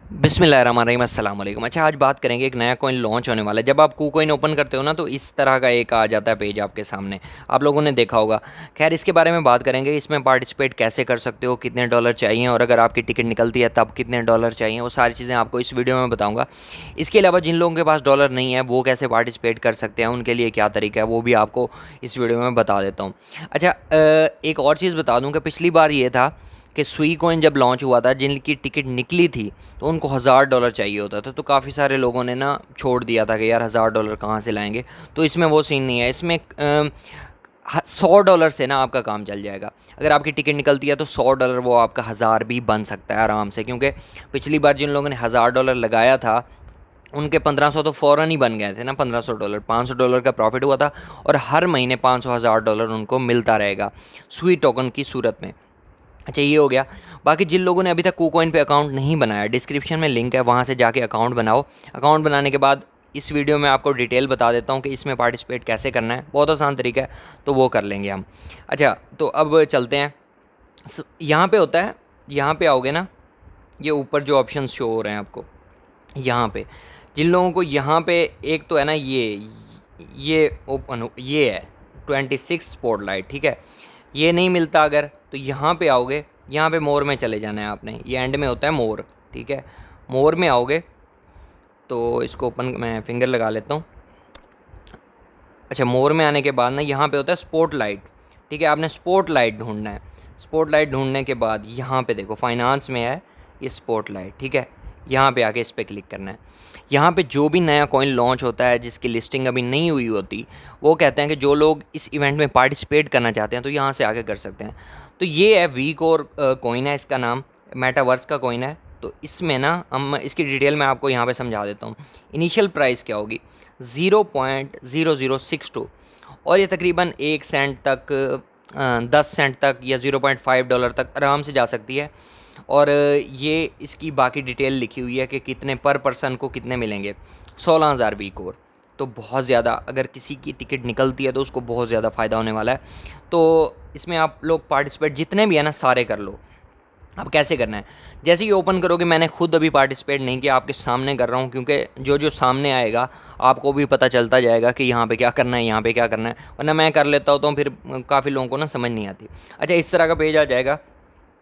बिस्मिल्लाहिर्रहमानिर्रहीम अस्सलाम वालेकुम। अच्छा, आज बात करेंगे एक नया कॉइन लॉन्च होने वाला है। जब आप कूकॉइन ओपन करते हो ना, तो इस तरह का एक आ जाता है पेज आपके सामने। आप लोगों ने देखा होगा। खैर, इसके बारे में बात करेंगे। इसमें पार्टिसिपेट कैसे कर सकते हो, कितने डॉलर चाहिए, और अगर आपकी टिकट निकलती है तब कितने डॉलर चाहिए, वो सारी चीज़ें आपको इस वीडियो में बताऊँगा। इसके अलावा जिन लोगों के पास डॉलर नहीं है वो कैसे पार्टिसिपेट कर सकते हैं, उनके लिए क्या तरीका है, वो भी आपको इस वीडियो में बता देता हूँ। अच्छा, एक और चीज़ बता दूँ कि पिछली बार ये था कि सुई कॉइन जब लॉन्च हुआ था, जिनकी टिकट निकली थी तो उनको $1000 चाहिए होता था। तो काफ़ी सारे लोगों ने ना छोड़ दिया था कि यार $1000 कहाँ से लाएंगे। तो इसमें वो सीन नहीं है। इसमें $100 से ना आपका काम चल जाएगा। अगर आपकी टिकट निकलती है तो $100 वो आपका 1000 भी बन सकता है आराम से, क्योंकि पिछली बार जिन लोगों ने $1000 लगाया था उनके 1500 तो फ़ौरन ही बन गए थे ना। $1500 $500 का प्रॉफिट हुआ था, और हर महीने 500 $1000 उनको मिलता रहेगा स्वीट टोकन की सूरत में। अच्छा, ये हो गया। बाकी जिन लोगों ने अभी तक कूकॉइन पे अकाउंट नहीं बनाया, डिस्क्रिप्शन में लिंक है, वहाँ से जाके अकाउंट बनाओ। अकाउंट बनाने के बाद इस वीडियो में आपको डिटेल बता देता हूँ कि इसमें पार्टिसिपेट कैसे करना है। बहुत आसान तरीका है, तो वो कर लेंगे हम। अच्छा, तो अब चलते हैं। यहाँ पे होता है, यहाँ पे आओगे ना, ये ऊपर जो ऑप्शन शो हो रहे हैं आपको, यहाँ पे जिन लोगों को यहाँ पे एक तो है ना, ये ओपन ये है 26 स्पॉटलाइट, ठीक है। ये नहीं मिलता अगर, तो यहाँ पे आओगे, यहाँ पे मोर में चले जाना है आपने। ये एंड में होता है मोर, ठीक है। मोर में आओगे तो इसको ओपन, मैं फिंगर लगा लेता हूँ। अच्छा, मोर में आने के बाद ना यहाँ पे होता है स्पॉटलाइट, ठीक है। आपने स्पॉटलाइट ढूंढना है। स्पॉटलाइट ढूंढने के बाद यहाँ पे देखो फाइनेंस में है ये स्पॉटलाइट, ठीक है। यहाँ पे आके इस पर क्लिक करना है। यहाँ पे जो भी नया कॉइन लॉन्च होता है जिसकी लिस्टिंग अभी नहीं हुई होती, वो कहते हैं कि जो लोग इस इवेंट में पार्टिसिपेट करना चाहते हैं तो यहाँ से आके कर सकते हैं। तो ये है वी कोर कॉइन है, इसका नाम मेटावर्स का कॉइन है। तो इसमें ना हम इसकी डिटेल में आपको यहाँ पे समझा देता हूँ। इनिशियल प्राइस क्या होगी, 0.0062, और ये तकरीबन 1 सेंट तक, 10 सेंट तक, या $0.5 तक आराम से जा सकती है। और ये इसकी बाकी डिटेल लिखी हुई है कि कितने पर पर्सन को कितने मिलेंगे। 16,000 वीक और, तो बहुत ज़्यादा, अगर किसी की टिकट निकलती है तो उसको बहुत ज़्यादा फ़ायदा होने वाला है। तो इसमें आप लोग पार्टिसिपेट जितने भी हैं ना सारे कर लो। अब कैसे करना है, जैसे ही ओपन करोगे, मैंने खुद अभी पार्टिसिपेट नहीं किया, आपके सामने कर रहा हूँ, क्योंकि जो जो सामने आएगा आपको भी पता चलता जाएगा कि यहाँ पे क्या करना है, यहाँ पे क्या करना है। वरना मैं कर लेता हूँ तो फिर काफ़ी लोगों को ना समझ नहीं आती। अच्छा, इस तरह का पेज आ जाएगा।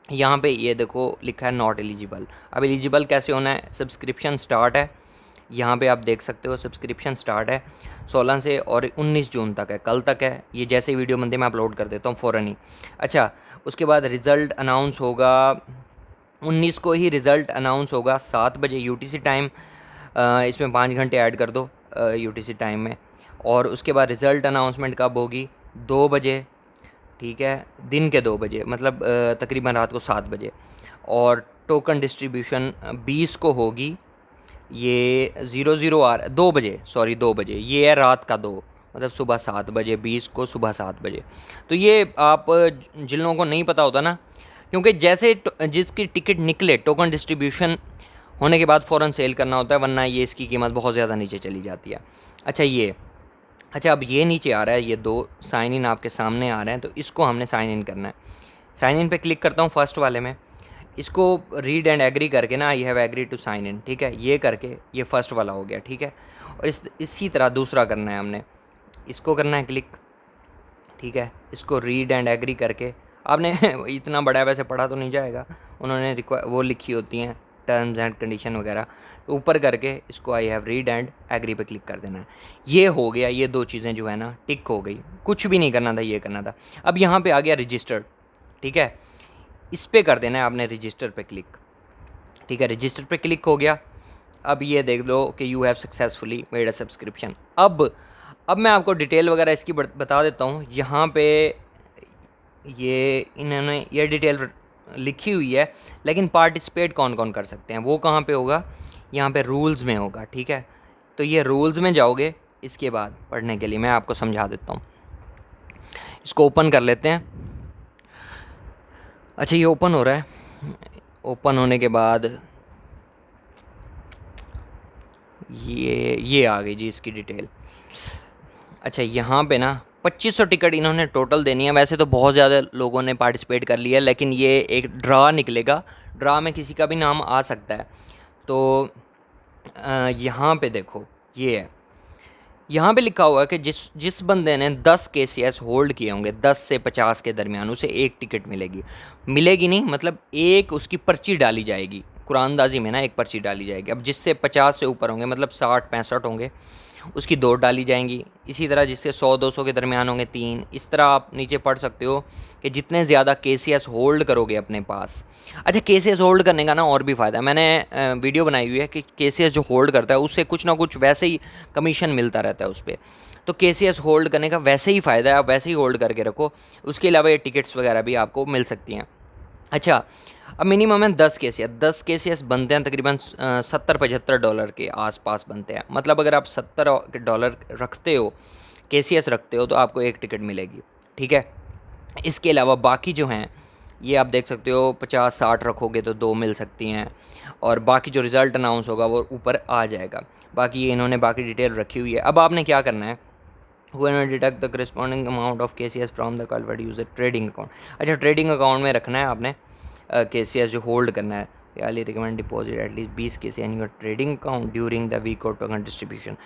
यहाँ पे ये देखो लिखा है नॉट एलिजिबल। अब एलिजिबल कैसे होना है, सब्सक्रिप्शन स्टार्ट है, यहाँ पे आप देख सकते हो सब्सक्रिप्शन स्टार्ट है 16 से, और 19 जून तक है, कल तक है। ये जैसे वीडियो बनते मैं अपलोड कर देता हूँ फ़ौरन ही। अच्छा, उसके बाद रिज़ल्ट अनाउंस होगा 19 को ही, रिज़ल्ट अनाउंस होगा 7 बजे यूटीसी टाइम। इसमें 5 घंटे ऐड कर दो यूटीसी टाइम में। और उसके बाद रिज़ल्ट अनाउंसमेंट कब होगी, 2 बजे, ठीक है, दिन के 2 बजे, मतलब तकरीबन रात को 7 बजे। और टोकन डिस्ट्रीब्यूशन 20 को होगी, ये 00 2 बजे, सॉरी 2 बजे, ये है रात का 2, मतलब सुबह 7 बजे, 20 को सुबह 7 बजे। तो ये आप जिन लोगों को नहीं पता होता ना, क्योंकि जैसे जिसकी टिकट निकले टोकन डिस्ट्रीब्यूशन होने के बाद फ़ौरन सेल करना होता है, वरना ये इसकी कीमत बहुत ज़्यादा नीचे चली जाती है। अच्छा, अच्छा, अब ये नीचे आ रहा है, ये 2 साइन इन आपके सामने आ रहे हैं, तो इसको हमने साइन इन करना है। साइन इन पे क्लिक करता हूँ फर्स्ट वाले में। इसको रीड एंड एग्री करके ना, I have agree to sign in, ठीक है, ये करके ये फर्स्ट वाला हो गया, ठीक है। और इसी तरह दूसरा करना है हमने, इसको करना है क्लिक, ठीक है। इसको रीड एंड एग्री करके आपने इतना बड़ा वैसे पढ़ा तो नहीं जाएगा, उन्होंने वो लिखी होती हैं टर्म्स एंड कंडीशन वगैरह, तो ऊपर करके इसको I have read and agree पे क्लिक कर देना है। ये हो गया, ये 2 चीज़ें जो है ना टिक हो गई। कुछ भी नहीं करना था, ये करना था। अब यहाँ पे आ गया रजिस्टर्ड, ठीक है, इस पर कर देना है आपने रजिस्टर पे क्लिक, ठीक है। रजिस्टर पे क्लिक हो गया। अब ये देख लो कि you have successfully made a subscription. अब मैं आपको डिटेल वगैरह इसकी बता देता हूँ। यहाँ पे ये इन्होंने ये डिटेल लिखी हुई है, लेकिन पार्टिसिपेट कौन कौन कर सकते हैं वो कहाँ पे होगा, यहाँ पे रूल्स में होगा, ठीक है। तो ये रूल्स में जाओगे, इसके बाद पढ़ने के लिए मैं आपको समझा देता हूँ। इसको ओपन कर लेते हैं। अच्छा, ये ओपन हो रहा है। ओपन होने के बाद ये आ गई जी इसकी डिटेल। अच्छा, यहाँ पे ना 2500 टिकट इन्होंने टोटल देनी है। वैसे तो बहुत ज़्यादा लोगों ने पार्टिसिपेट कर लिया है, लेकिन ये एक ड्रा निकलेगा, ड्रा में किसी का भी नाम आ सकता है। तो यहाँ पे देखो ये है, यहाँ पे लिखा हुआ है कि जिस जिस बंदे ने 10 केसीएस होल्ड किए होंगे 10 से 50 के दरमियान, उसे एक टिकट मिलेगी। मिलेगी नहीं मतलब एक उसकी पर्ची डाली जाएगी, कुरानदाजी में ना एक पर्ची डाली जाएगी। अब जिससे 50 से ऊपर होंगे मतलब 60-65 होंगे, उसकी 2 डाली जाएंगी। इसी तरह जिसके 100-200 के दरमियान होंगे 3। इस तरह आप नीचे पढ़ सकते हो कि जितने ज़्यादा केसीएस होल्ड करोगे अपने पास। अच्छा, केसीएस होल्ड करने का ना और भी फ़ायदा है, मैंने वीडियो बनाई हुई है कि केसीएस जो होल्ड करता है उससे कुछ ना कुछ वैसे ही कमीशन मिलता रहता है उस पर। तो केसीएस होल्ड करने का वैसे ही फ़ायदा है, आप वैसे ही होल्ड करके रखो। उसके अलावा ये टिकट्स वगैरह भी आपको मिल सकती हैं। अच्छा, अब मिनिमम है 10 केसीएस बनते हैं तकरीबन 70-75 डॉलर के आसपास बनते हैं। मतलब अगर आप $70 रखते हो, केसीएस रखते हो, तो आपको एक टिकट मिलेगी। ठीक है, इसके अलावा बाकी जो हैं ये आप देख सकते हो, 50-60 रखोगे तो 2 मिल सकती हैं, और बाकी जो रिज़ल्ट अनाउंस होगा वो ऊपर आ जाएगा। बाकी ये इन्होंने बाकी डिटेल रखी हुई है। अब आपने क्या करना है, when deduct the corresponding amount of KCS from the culvert user trading account. अच्छा, ट्रेडिंग अकाउंट में रखना है आपने केसीएस जो होल्ड करना है। I recommend deposit at least 20 KC in your trading account during the week और टोकन डिस्ट्रीब्यूशन।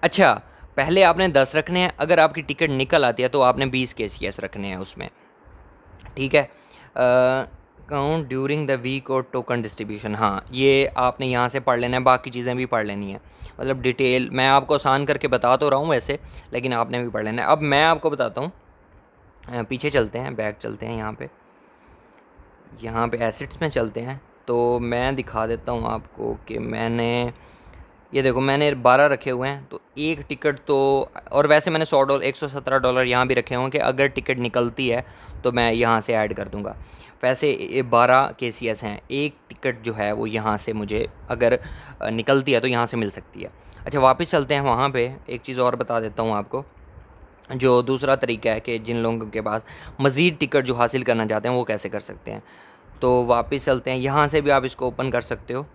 अच्छा, पहले आपने 10 रखने हैं, अगर आपकी टिकट निकल आती है तो आपने 20 केसीएस रखने हैं उसमें। ठीक है, अकाउंट ड्यूरिंग द वीक और टोकन डिस्ट्रीब्यूशन, हाँ ये आपने यहाँ से पढ़ लेना है, बाकी चीज़ें भी पढ़ लेनी है। मतलब डिटेल मैं आपको आसान करके बता तो रहा हूँ वैसे, लेकिन आपने भी पढ़ लेना है। अब मैं आपको बताता हूँ, पीछे चलते हैं, बैक चलते हैं, यहाँ पे एसिड्स में चलते हैं। तो मैं दिखा देता हूँ आपको कि मैंने ये देखो मैंने 12 रखे हुए हैं, तो एक टिकट तो, और वैसे मैंने $100 $117 यहाँ भी रखे हुए हैं कि अगर टिकट निकलती है तो मैं यहाँ से ऐड कर दूँगा। वैसे ये 12 केसीएस हैं, एक टिकट जो है वो यहाँ से मुझे अगर निकलती है तो यहाँ से मिल सकती है। अच्छा, वापस चलते हैं वहाँ पे। एक चीज़ और बता देता हूँ आपको, जो दूसरा तरीका है कि जिन लोगों के पास मज़ीद टिकट जो हासिल करना चाहते हैं वो कैसे कर सकते हैं। तो वापस चलते हैं, यहाँ से भी आप इसको ओपन कर सकते हो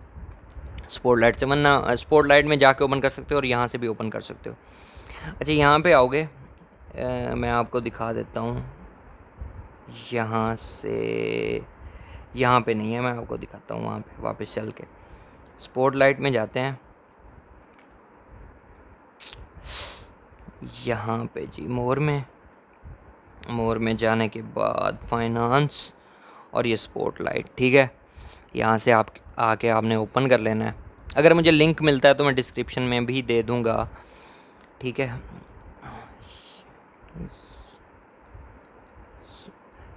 स्पॉटलाइट से, वरना स्पॉटलाइट में जाके ओपन कर सकते हो और यहाँ से भी ओपन कर सकते हो। अच्छा, यहाँ पे आओगे, मैं आपको दिखा देता हूँ यहाँ से, यहाँ पे नहीं है, मैं आपको दिखाता हूँ वहाँ पे। वापस चल के स्पॉटलाइट में जाते हैं, यहाँ पे जी मोर में जाने के बाद फाइनेंस और ये स्पॉटलाइट। ठीक है, यहाँ से आप आके आपने ओपन कर लेना है। अगर मुझे लिंक मिलता है तो मैं डिस्क्रिप्शन में भी दे दूँगा। ठीक है,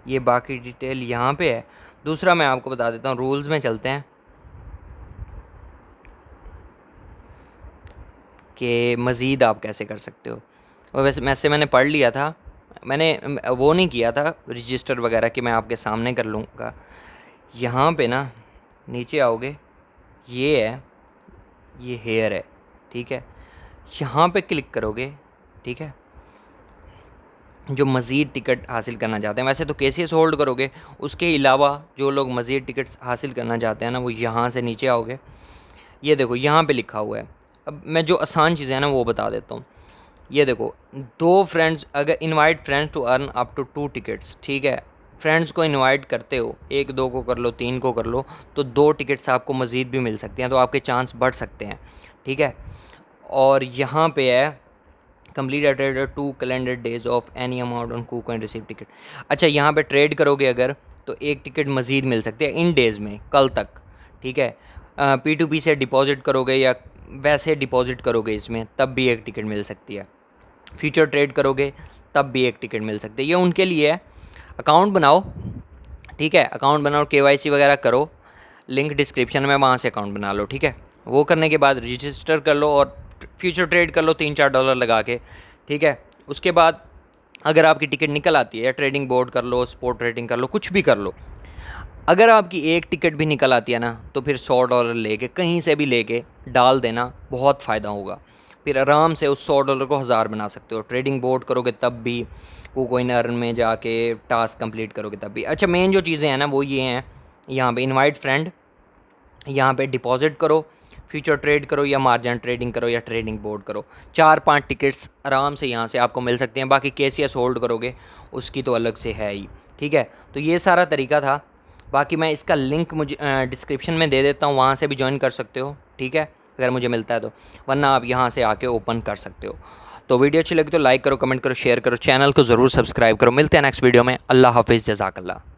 ये बाकी डिटेल यहाँ पे है। दूसरा मैं आपको बता देता हूँ, रूल्स में चलते हैं कि मज़ीद आप कैसे कर सकते हो। और वैसे मैंने पढ़ लिया था, मैंने वो नहीं किया था रजिस्टर वगैरह कि मैं आपके सामने कर लूँगा। यहाँ पे ना नीचे आओगे, ये है, ये हेयर है। ठीक है, यहाँ पे क्लिक करोगे। ठीक है, जो मज़ीद टिकट हासिल करना चाहते हैं, वैसे तो केसीएस होल्ड करोगे, उसके अलावा जो लोग मज़ीद टिकट्स हासिल करना चाहते हैं ना, वो यहाँ से नीचे आओगे। ये देखो यहाँ पे लिखा हुआ है। अब मैं जो आसान चीज़ें हैं ना वो बता देता हूँ। ये देखो, 2 फ्रेंड्स, अगर invite friends to earn up to 2 tickets. ठीक है, फ्रेंड्स को इनवाइट करते हो, 1-2 को कर लो, 3 को कर लो, तो 2 टिकट्स आपको मज़ीद भी मिल सकती हैं, तो आपके चांस बढ़ सकते हैं। ठीक है, और यहाँ पे है completed 2 calendar days of any amount on कूक एंड रिसीव टिकट। अच्छा, यहाँ पे ट्रेड करोगे अगर, तो एक टिकट मज़ीद मिल सकती है इन डेज़ में, कल तक। ठीक है, P2P से डिपॉजिट करोगे या वैसे डिपॉजिट करोगे इसमें, तब भी एक टिकट मिल सकती है। फ्यूचर ट्रेड करोगे तब भी एक टिकट मिल सकती है। ये उनके लिए है। अकाउंट बनाओ, ठीक है, अकाउंट बनाओ, KYC वगैरह करो, लिंक डिस्क्रिप्शन में, वहाँ से अकाउंट बना लो। ठीक है, वो करने के बाद रजिस्टर कर लो और फ्यूचर ट्रेड कर लो $3-4 लगा के। ठीक है, उसके बाद अगर आपकी टिकट निकल आती है, ट्रेडिंग बोर्ड कर लो, स्पॉट ट्रेडिंग कर लो, कुछ भी कर लो, अगर आपकी एक टिकट भी निकल आती है ना, तो फिर $100 लेके कहीं से भी लेके डाल देना, बहुत फ़ायदा होगा। फिर आराम से उस $100 को 1000 बना सकते हो। ट्रेडिंग बोर्ड करोगे तब भी, KuCoin अर्न में जाके टास्क कंप्लीट करोगे तब भी। अच्छा, मेन जो चीज़ें हैं ना वो ये हैं, यहाँ पे इनवाइट फ्रेंड, यहाँ पे डिपॉजिट करो, फ्यूचर ट्रेड करो या मार्जिन ट्रेडिंग करो या ट्रेडिंग बोर्ड करो। 4-5 टिकट्स आराम से यहाँ से आपको मिल सकते हैं। बाकी केसीएस होल्ड करोगे उसकी तो अलग से है ही। ठीक है, तो ये सारा तरीका था। बाकी मैं इसका लिंक मुझे डिस्क्रिप्शन में दे देता हूँ, वहाँ से भी ज्वाइन कर सकते हो, ठीक है, अगर मुझे मिलता है तो, वरना आप यहाँ से आके ओपन कर सकते हो। तो वीडियो अच्छी लगी तो लाइक करो, कमेंट करो, शेयर करो, चैनल को ज़रूर सब्सक्राइब करो। मिलते हैं नेक्स्ट वीडियो में। अल्लाह हाफिज़, जज़ाकल्लाह।